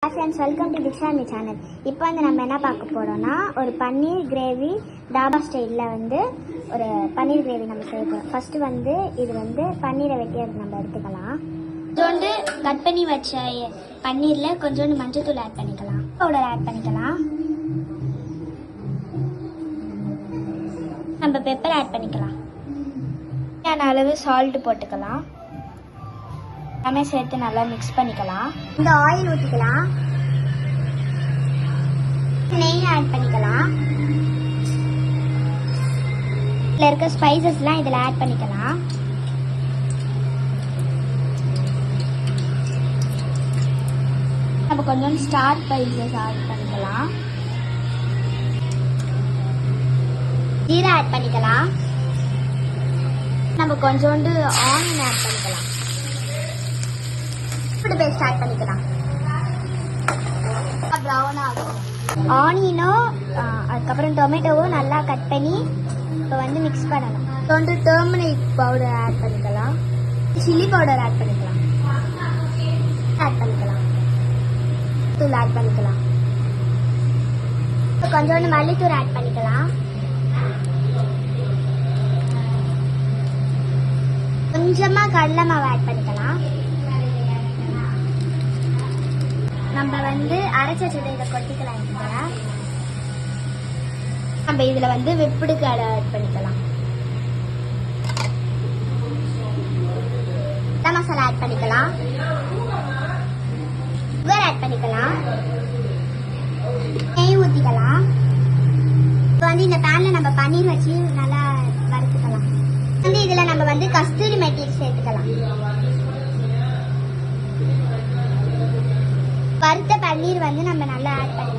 Hi friends, welcome to Dikshami channel. இப்போ வந்து நம்ம என்ன பார்க்க போகிறோம்னா, ஒரு பன்னீர் கிரேவி டாபா ஸ்டைலில் வந்து ஒரு பன்னீர் கிரேவி நம்ம செய்ய போகிறோம். ஃபஸ்ட்டு வந்து இது வந்து பன்னீரை வெட்டி நம்ம எடுத்துக்கலாம். கொஞ்சோண்டு கட் பண்ணி வச்ச பன்னீரில் கொஞ்சோண்டு மஞ்சத்தூள் ஆட் பண்ணிக்கலாம், பவுடர் ஆட் பண்ணிக்கலாம், நம்ம பெப்பர் ஆட் பண்ணிக்கலாம், தேவையான அளவு சால்ட்டு போட்டுக்கலாம், எல்லாமே சேர்த்து நல்லா மிக்ஸ் பண்ணிக்கலாம். இந்த ஆயில் ஊற்றிக்கலாம், நெய் ஆட் பண்ணிக்கலாம், இதில் இருக்க ஸ்பைசஸ்லாம் இதில் ஆட் பண்ணிக்கலாம். நம்ம கொஞ்சம் ஸ்டார் ஸ்பைசஸ் ஆட் பண்ணிக்கலாம், ஜீரா ஆட் பண்ணிக்கலாம், நம்ம கொஞ்சோண்டு ஆனியன் ஆட் பண்ணிக்கலாம், பேஸ்ட் ஆட் பண்ணிக்கலாம். ப்ரௌன் ஆகும். ஆனியனும் அதுக்கப்புறம் டொமேட்டோவும் நல்லா கட் பண்ணி இப்போ வந்து மிக்ஸ் பண்ணணும். கொஞ்சம் டர்மரிக் பவுடர் ஆட் பண்ணிக்கலாம், சில்லி பவுடர் ஆட் பண்ணிக்கலாம், தூள் ஆட் பண்ணிக்கலாம், கொஞ்சோண்டு மல்லித்தூள் ஆட் பண்ணிக்கலாம், கொஞ்சமா கடலை மாவு ஆட் பண்ணிக்கலாம். நம்ம வந்து அரைச்ச வச்சதை இதை கொட்டிக்கலாம். நம்ம இதுல வந்து வெப்பிடு கடை ஆட் பண்ணிக்கலாம், மசாலா ஆட் பண்ணிக்கலாம், சுகர் ஆட் பண்ணிக்கலாம், நெய் ஊற்றிக்கலாம். இப்போ வந்து இந்த பேன்ல நம்ம பன்னீர் வச்சு நல்லா வறுத்துக்கலாம். வந்து இதுல நம்ம வந்து கஸ்தூரி மெட்டி சேர்த்துக்கலாம். வறுத்த பன்னீர் வந்து நம்ம நல்லா ஆட் பண்ணிக்கலாம்.